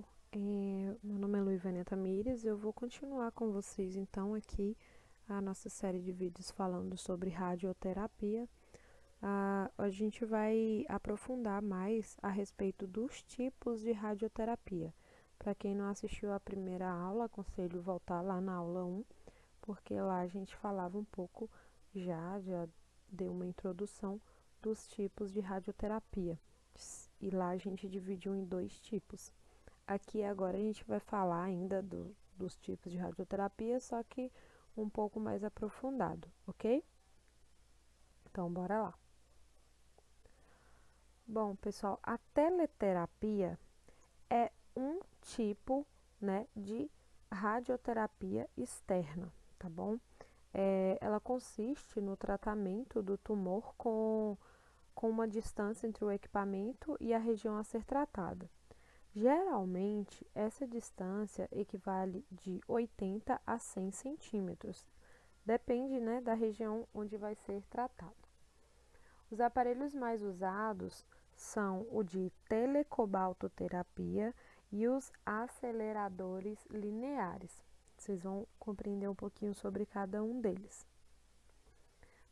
pessoal, meu nome é Luivânia Tamires e eu vou continuar com vocês então aqui a nossa série de vídeos falando sobre radioterapia. A gente vai aprofundar mais a respeito dos tipos de radioterapia. Para quem não assistiu a primeira aula, aconselho voltar lá na aula 1, porque lá a gente falava um pouco, já deu uma introdução dos tipos de radioterapia. E lá a gente dividiu em 2 tipos. Aqui agora a gente vai falar ainda dos tipos de radioterapia, só que um pouco mais aprofundado, ok? Então, bora lá. Bom, pessoal, a teleterapia é um tipo, né, de radioterapia externa, tá bom? Ela consiste no tratamento do tumor com uma distância entre o equipamento e a região a ser tratada. Geralmente, essa distância equivale de 80 a 100 centímetros. Depende, né, da região onde vai ser tratado. Os aparelhos mais usados são o de telecobaltoterapia e os aceleradores lineares. Vocês vão compreender um pouquinho sobre cada um deles.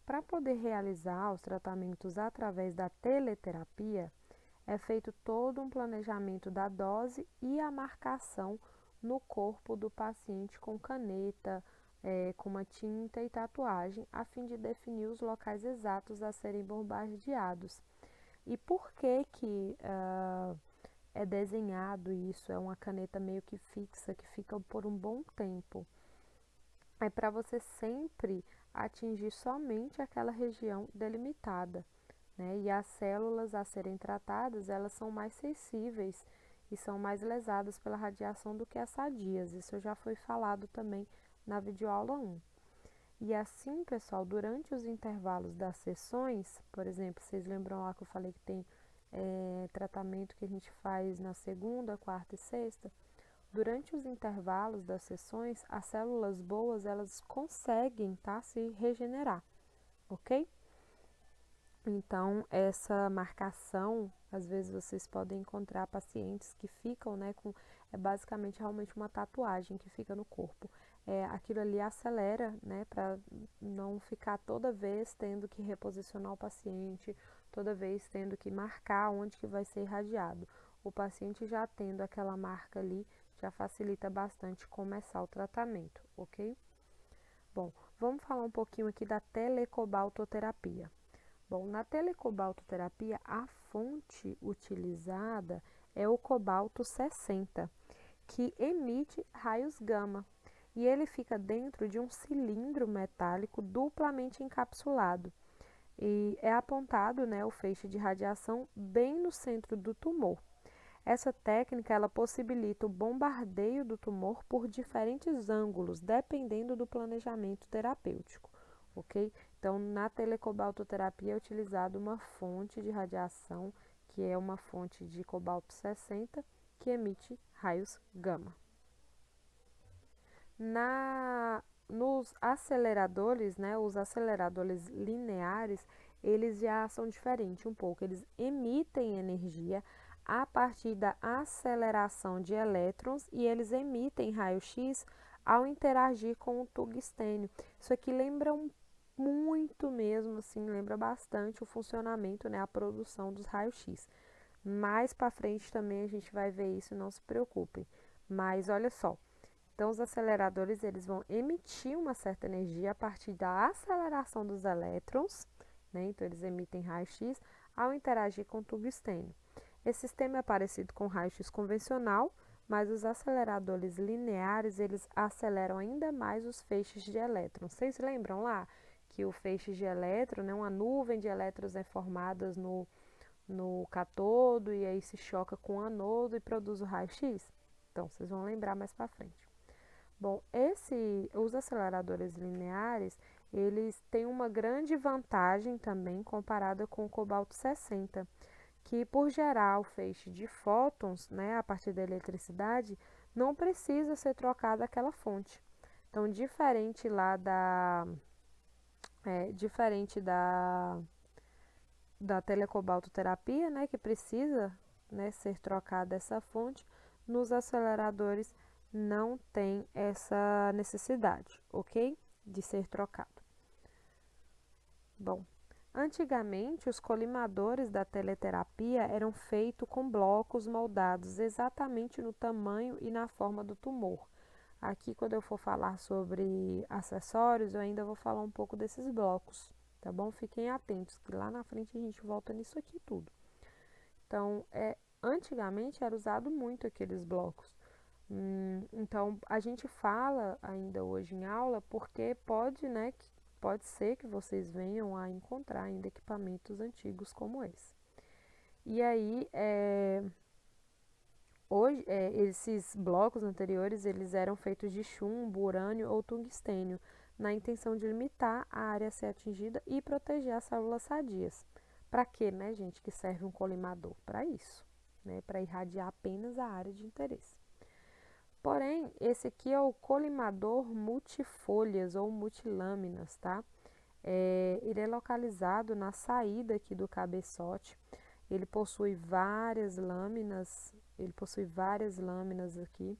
Para poder realizar os tratamentos através da teleterapia, é feito todo um planejamento da dose e a marcação no corpo do paciente com caneta, com uma tinta e tatuagem, a fim de definir os locais exatos a serem bombardeados. E por que é desenhado isso? É uma caneta meio que fixa, que fica por um bom tempo. É para você sempre atingir somente aquela região delimitada. Né? E as células a serem tratadas, elas são mais sensíveis e são mais lesadas pela radiação do que as sadias. Isso já foi falado também na videoaula 1. E assim, pessoal, durante os intervalos das sessões, por exemplo, vocês lembram lá que eu falei que tem tratamento que a gente faz na segunda, quarta e sexta? Durante os intervalos das sessões, as células boas, elas conseguem, tá, se regenerar, ok? Então, essa marcação, às vezes vocês podem encontrar pacientes que ficam, né, é basicamente realmente uma tatuagem que fica no corpo. Aquilo ali acelera, né, para não ficar toda vez tendo que reposicionar o paciente, toda vez tendo que marcar onde que vai ser irradiado. O paciente já tendo aquela marca ali, já facilita bastante começar o tratamento, ok? Bom, vamos falar um pouquinho aqui da telecobaltoterapia. Bom, na telecobaltoterapia, a fonte utilizada é o cobalto 60, que emite raios gama, e ele fica dentro de um cilindro metálico duplamente encapsulado, e é apontado, né, o feixe de radiação bem no centro do tumor. Essa técnica ela possibilita o bombardeio do tumor por diferentes ângulos, dependendo do planejamento terapêutico, ok? Então, na telecobaltoterapia é utilizada uma fonte de radiação, que é uma fonte de cobalto 60, que emite raios gama. Nos aceleradores, né, os aceleradores lineares, eles já são diferentes um pouco. Eles emitem energia a partir da aceleração de elétrons e eles emitem raio-x ao interagir com o tungstênio. Isso aqui lembra muito mesmo, assim, lembra bastante o funcionamento, né, a produção dos raios-x. Mais para frente também a gente vai ver isso, não se preocupem. Mas olha só, então os aceleradores eles vão emitir uma certa energia a partir da aceleração dos elétrons, né? Então eles emitem raio-x ao interagir com o tungstênio. Esse sistema é parecido com o raio-x convencional, mas os aceleradores lineares eles aceleram ainda mais os feixes de elétrons. Vocês lembram lá que o feixe de elétron, né, uma nuvem de elétrons é formada no cátodo e aí se choca com o anodo e produz o raio-x? Então, vocês vão lembrar mais para frente. Bom, os aceleradores lineares, eles têm uma grande vantagem também comparada com o cobalto 60, que por gerar o feixe de fótons, né, a partir da eletricidade, não precisa ser trocada aquela fonte. Então, diferente da telecobaltoterapia, né, que precisa, né, ser trocada essa fonte, Nos aceleradores não tem essa necessidade, ok? De ser trocado. Bom, antigamente os colimadores da teleterapia eram feitos com blocos moldados exatamente no tamanho e na forma do tumor. Aqui, quando eu for falar sobre acessórios, eu ainda vou falar um pouco desses blocos, tá bom? Fiquem atentos, que lá na frente a gente volta nisso aqui tudo. Então, antigamente era usado muito aqueles blocos. Então, a gente fala ainda hoje em aula porque pode ser que vocês venham a encontrar ainda equipamentos antigos como esse. E aí, hoje, esses blocos anteriores, eles eram feitos de chumbo, urânio ou tungstênio, na intenção de limitar a área a ser atingida e proteger as células sadias. Para quê, né, gente, que serve um colimador? Para isso, né, para irradiar apenas a área de interesse. Porém, esse aqui é o colimador multifolhas ou multilâminas, tá? Ele é localizado na saída aqui do cabeçote. Ele possui várias lâminas aqui,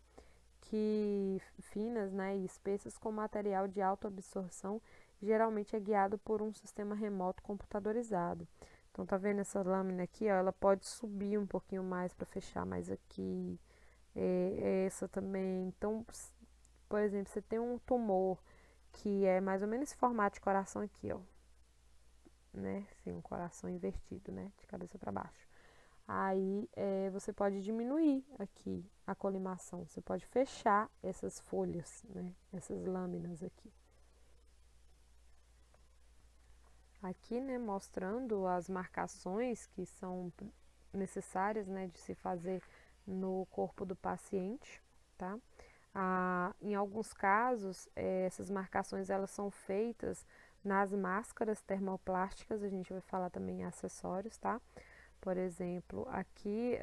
que finas, né, e espessas com material de autoabsorção, geralmente é guiado por um sistema remoto computadorizado. Então, tá vendo essa lâmina aqui, ó, ela pode subir um pouquinho mais para fechar mais aqui, essa também. Então, por exemplo, você tem um tumor que é mais ou menos esse formato de coração aqui, ó, né, assim, um coração invertido, né, de cabeça para baixo. Aí você pode diminuir aqui a colimação, você pode fechar essas folhas, né, essas lâminas aqui. Aqui, né, mostrando as marcações que são necessárias, né, de se fazer no corpo do paciente, tá? Em alguns casos, essas marcações elas são feitas nas máscaras termoplásticas, a gente vai falar também em acessórios, tá? Por exemplo, aqui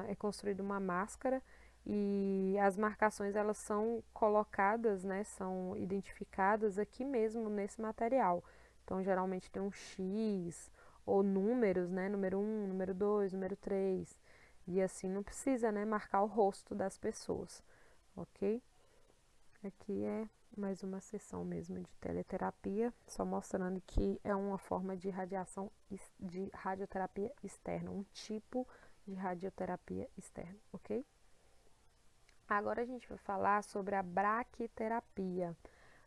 é construída uma máscara e as marcações elas são colocadas, né, são identificadas aqui mesmo nesse material. Então, geralmente tem um X ou números, né, número 1, número 2, número 3, e assim não precisa, né, marcar o rosto das pessoas, ok? Aqui é mais uma sessão mesmo de teleterapia, só mostrando que é uma forma de radioterapia externa, um tipo de radioterapia externa, ok? Agora a gente vai falar sobre a braquiterapia.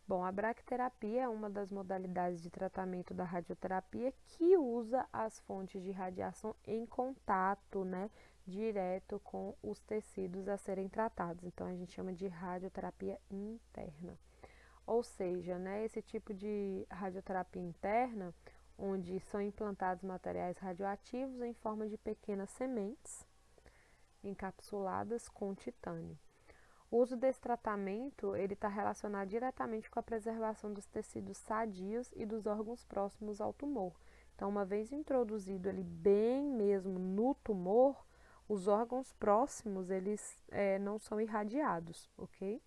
Bom, a braquiterapia é uma das modalidades de tratamento da radioterapia que usa as fontes de radiação em contato, né, direto com os tecidos a serem tratados. Então, a gente chama de radioterapia interna. Ou seja, né, esse tipo de radioterapia interna, onde são implantados materiais radioativos em forma de pequenas sementes encapsuladas com titânio. O uso desse tratamento ele está relacionado diretamente com a preservação dos tecidos sadios e dos órgãos próximos ao tumor. Então, uma vez introduzido ele bem mesmo no tumor, os órgãos próximos eles não são irradiados, ok?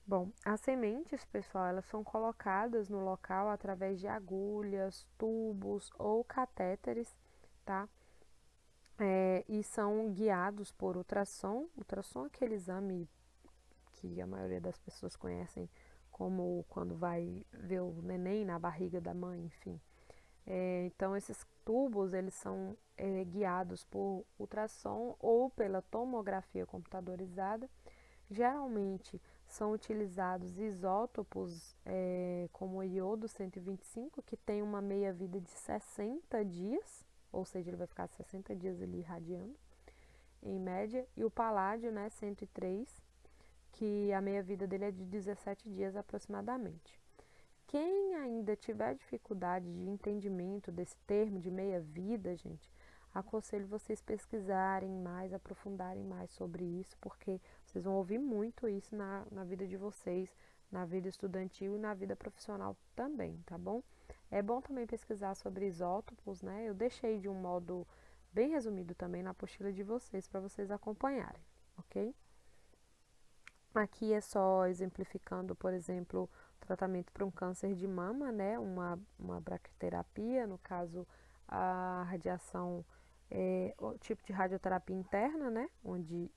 Bom, as sementes, pessoal, elas são colocadas no local através de agulhas, tubos ou catéteres, tá? E são guiados por ultrassom. Ultrassom é aquele exame que a maioria das pessoas conhecem como quando vai ver o neném na barriga da mãe, enfim. Então, esses tubos, eles são guiados por ultrassom ou pela tomografia computadorizada. Geralmente, são utilizados isótopos como o iodo 125, que tem uma meia-vida de 60 dias, ou seja, ele vai ficar 60 dias ali irradiando, em média, e o paládio, né, 103, que a meia-vida dele é de 17 dias aproximadamente. Quem ainda tiver dificuldade de entendimento desse termo de meia-vida, gente, aconselho vocês pesquisarem mais, aprofundarem mais sobre isso, porque vocês vão ouvir muito isso na vida de vocês, na vida estudantil e na vida profissional também, tá bom? É bom também pesquisar sobre isótopos, né? Eu deixei de um modo bem resumido também na apostila de vocês, para vocês acompanharem, ok? Aqui é só exemplificando, por exemplo, tratamento para um câncer de mama, né? Uma braquiterapia, no caso, a radiação o tipo de radioterapia interna, né, onde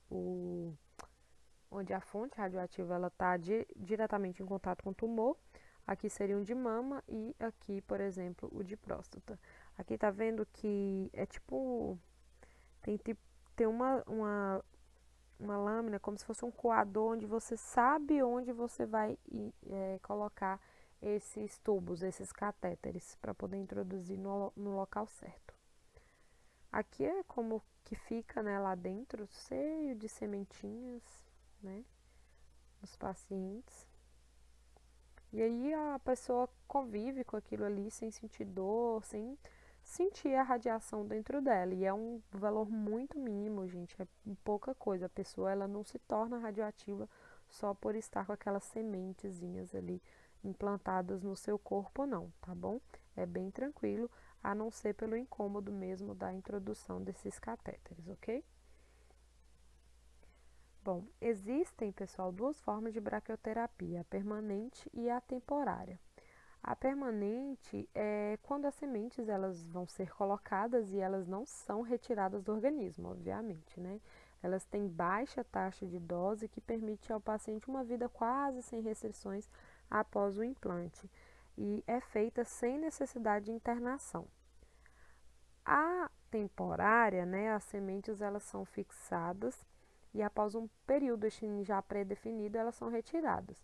a fonte radioativa ela está diretamente em contato com o tumor. Aqui seria um de mama e aqui, por exemplo, o de próstata. Aqui tá vendo que é tipo tem uma lâmina como se fosse um coador onde você sabe onde você vai colocar esses tubos, esses catéteres, para poder introduzir no local certo. Aqui é como que fica, né, lá dentro, cheio de sementinhas, né, nos pacientes. E aí a pessoa convive com aquilo ali sem sentir dor, sem sentir a radiação dentro dela. E é um valor muito mínimo, gente, é pouca coisa. A pessoa ela não se torna radioativa só por estar com aquelas sementezinhas ali implantadas no seu corpo, não, tá bom? É bem tranquilo, a não ser pelo incômodo mesmo da introdução desses catéteres, ok? Bom, existem, pessoal, duas formas de braquioterapia, a permanente e a temporária. A permanente é quando as sementes elas vão ser colocadas e elas não são retiradas do organismo, obviamente, né? Elas têm baixa taxa de dose que permite ao paciente uma vida quase sem restrições após o implante e é feita sem necessidade de internação. A temporária, né, as sementes elas são fixadas e após um período já pré-definido elas são retiradas.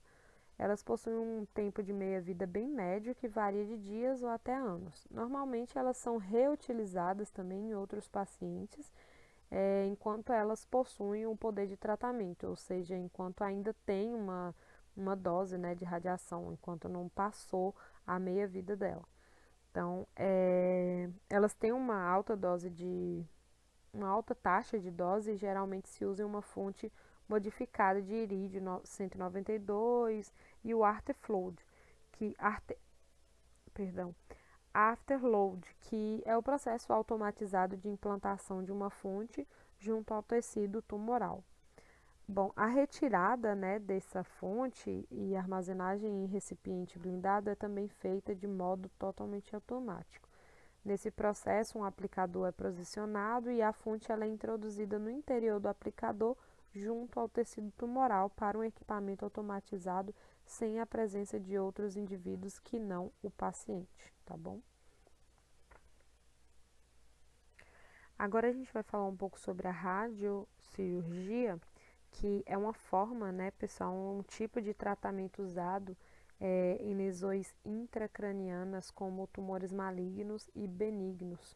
Elas possuem um tempo de meia-vida bem médio que varia de dias ou até anos. Normalmente elas são reutilizadas também em outros pacientes, enquanto elas possuem um poder de tratamento, ou seja, enquanto ainda tem uma dose, né, de radiação, enquanto não passou a meia-vida dela. Então, elas têm uma alta taxa de dose e geralmente se usa em uma fonte modificada de irídio 192 e o afterload, que é o processo automatizado de implantação de uma fonte junto ao tecido tumoral. Bom, a retirada, né, dessa fonte e armazenagem em recipiente blindado é também feita de modo totalmente automático. Nesse processo, um aplicador é posicionado e a fonte ela é introduzida no interior do aplicador junto ao tecido tumoral para um equipamento automatizado sem a presença de outros indivíduos que não o paciente, tá bom? Agora a gente vai falar um pouco sobre a radiocirurgia, que é uma forma, né, pessoal, um tipo de tratamento usado em lesões intracranianas como tumores malignos e benignos,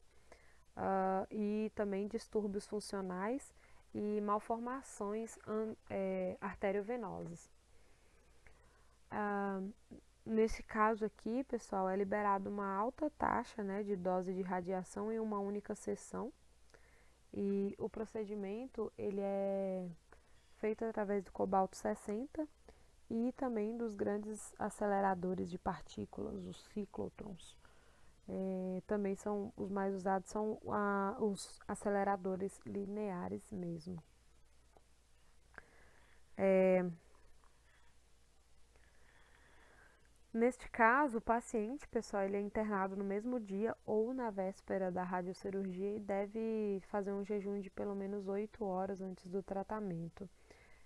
e também distúrbios funcionais e malformações arteriovenosas. Nesse caso aqui, pessoal, é liberado uma alta taxa, né, de dose de radiação em uma única sessão e o procedimento ele é feito através do cobalto 60 e também dos grandes aceleradores de partículas, os ciclotrons. Também são os mais usados são os aceleradores lineares mesmo. Neste caso, o paciente, pessoal, ele é internado no mesmo dia ou na véspera da radiocirurgia e deve fazer um jejum de pelo menos 8 horas antes do tratamento.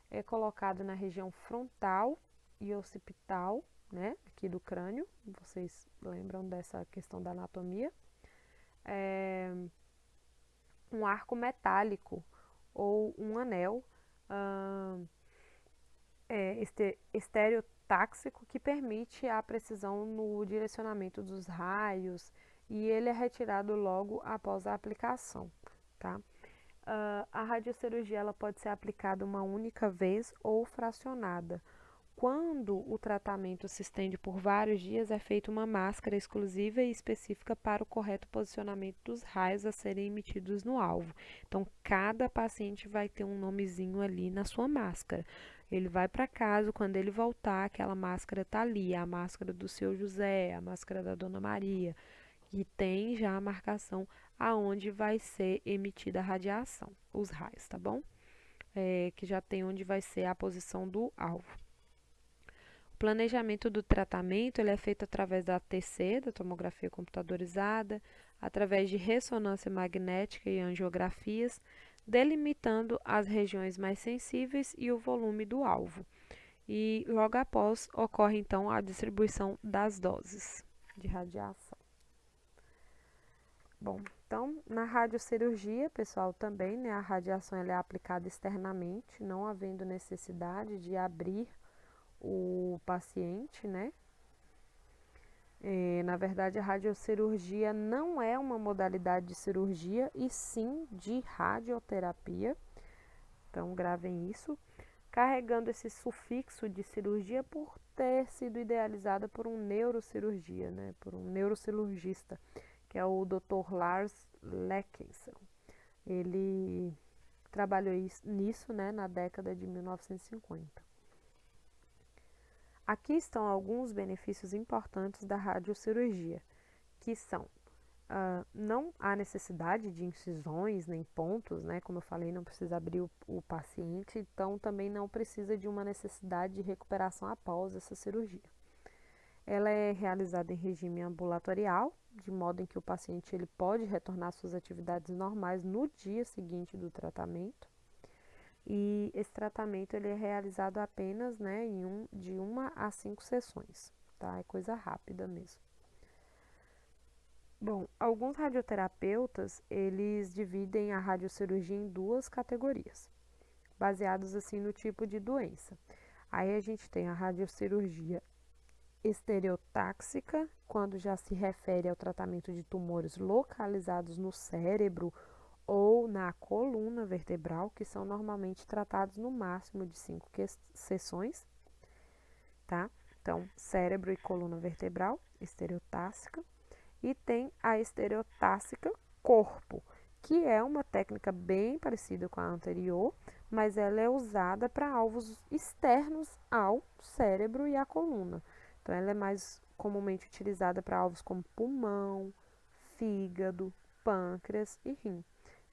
É colocado na região frontal e occipital, né, aqui do crânio. Vocês lembram dessa questão da anatomia? Um arco metálico ou um anel estereotáxico que permite a precisão no direcionamento dos raios e ele é retirado logo após a aplicação, tá? A radiocirurgia ela pode ser aplicada uma única vez ou fracionada. Quando o tratamento se estende por vários dias, é feita uma máscara exclusiva e específica para o correto posicionamento dos raios a serem emitidos no alvo. Então, cada paciente vai ter um nomezinho ali na sua máscara. Ele vai para casa, quando ele voltar, aquela máscara está ali, a máscara do seu José, a máscara da Dona Maria, e tem já a marcação aonde vai ser emitida a radiação, os raios, tá bom? Que já tem onde vai ser a posição do alvo. O planejamento do tratamento ele é feito através da TC, da tomografia computadorizada, através de ressonância magnética e angiografias, delimitando as regiões mais sensíveis e o volume do alvo. E logo após ocorre então a distribuição das doses de radiação. Bom, então na radiocirurgia, pessoal, também, né, a radiação ela é aplicada externamente, não havendo necessidade de abrir o paciente, né? Na verdade, a radiocirurgia não é uma modalidade de cirurgia, e sim de radioterapia. Então, gravem isso. Carregando esse sufixo de cirurgia por ter sido idealizada por um neurocirurgia, né? Por um neurocirurgista, que é o Dr. Lars Leckesel. Ele trabalhou nisso, né, na década de 1950. Aqui estão alguns benefícios importantes da radiocirurgia, que são: não há necessidade de incisões nem pontos, né? Como eu falei, não precisa abrir o paciente, então também não precisa de uma necessidade de recuperação após essa cirurgia. Ela é realizada em regime ambulatorial, de modo em que o paciente ele pode retornar às suas atividades normais no dia seguinte do tratamento. E esse tratamento ele é realizado apenas, né, de 1 a 5 sessões, tá? É coisa rápida mesmo. Bom, alguns radioterapeutas, eles dividem a radiocirurgia em duas categorias, baseados assim no tipo de doença. Aí a gente tem a radiocirurgia estereotáxica, quando já se refere ao tratamento de tumores localizados no cérebro ou na coluna vertebral, que são normalmente tratados no máximo de 5 sessões, tá? Então, cérebro e coluna vertebral, estereotáxica. E tem a estereotáxica corpo, que é uma técnica bem parecida com a anterior, mas ela é usada para alvos externos ao cérebro e à coluna. Então, ela é mais comumente utilizada para alvos como pulmão, fígado, pâncreas e rim.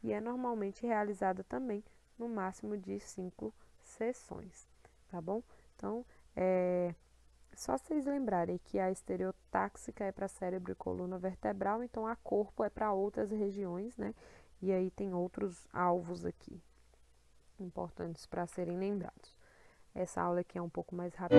E é normalmente realizada também no máximo de 5 sessões, tá bom? Então, só vocês lembrarem que a estereotáxica é para cérebro e coluna vertebral, então a corpo é para outras regiões, né? E aí tem outros alvos aqui importantes para serem lembrados. Essa aula aqui é um pouco mais rápida.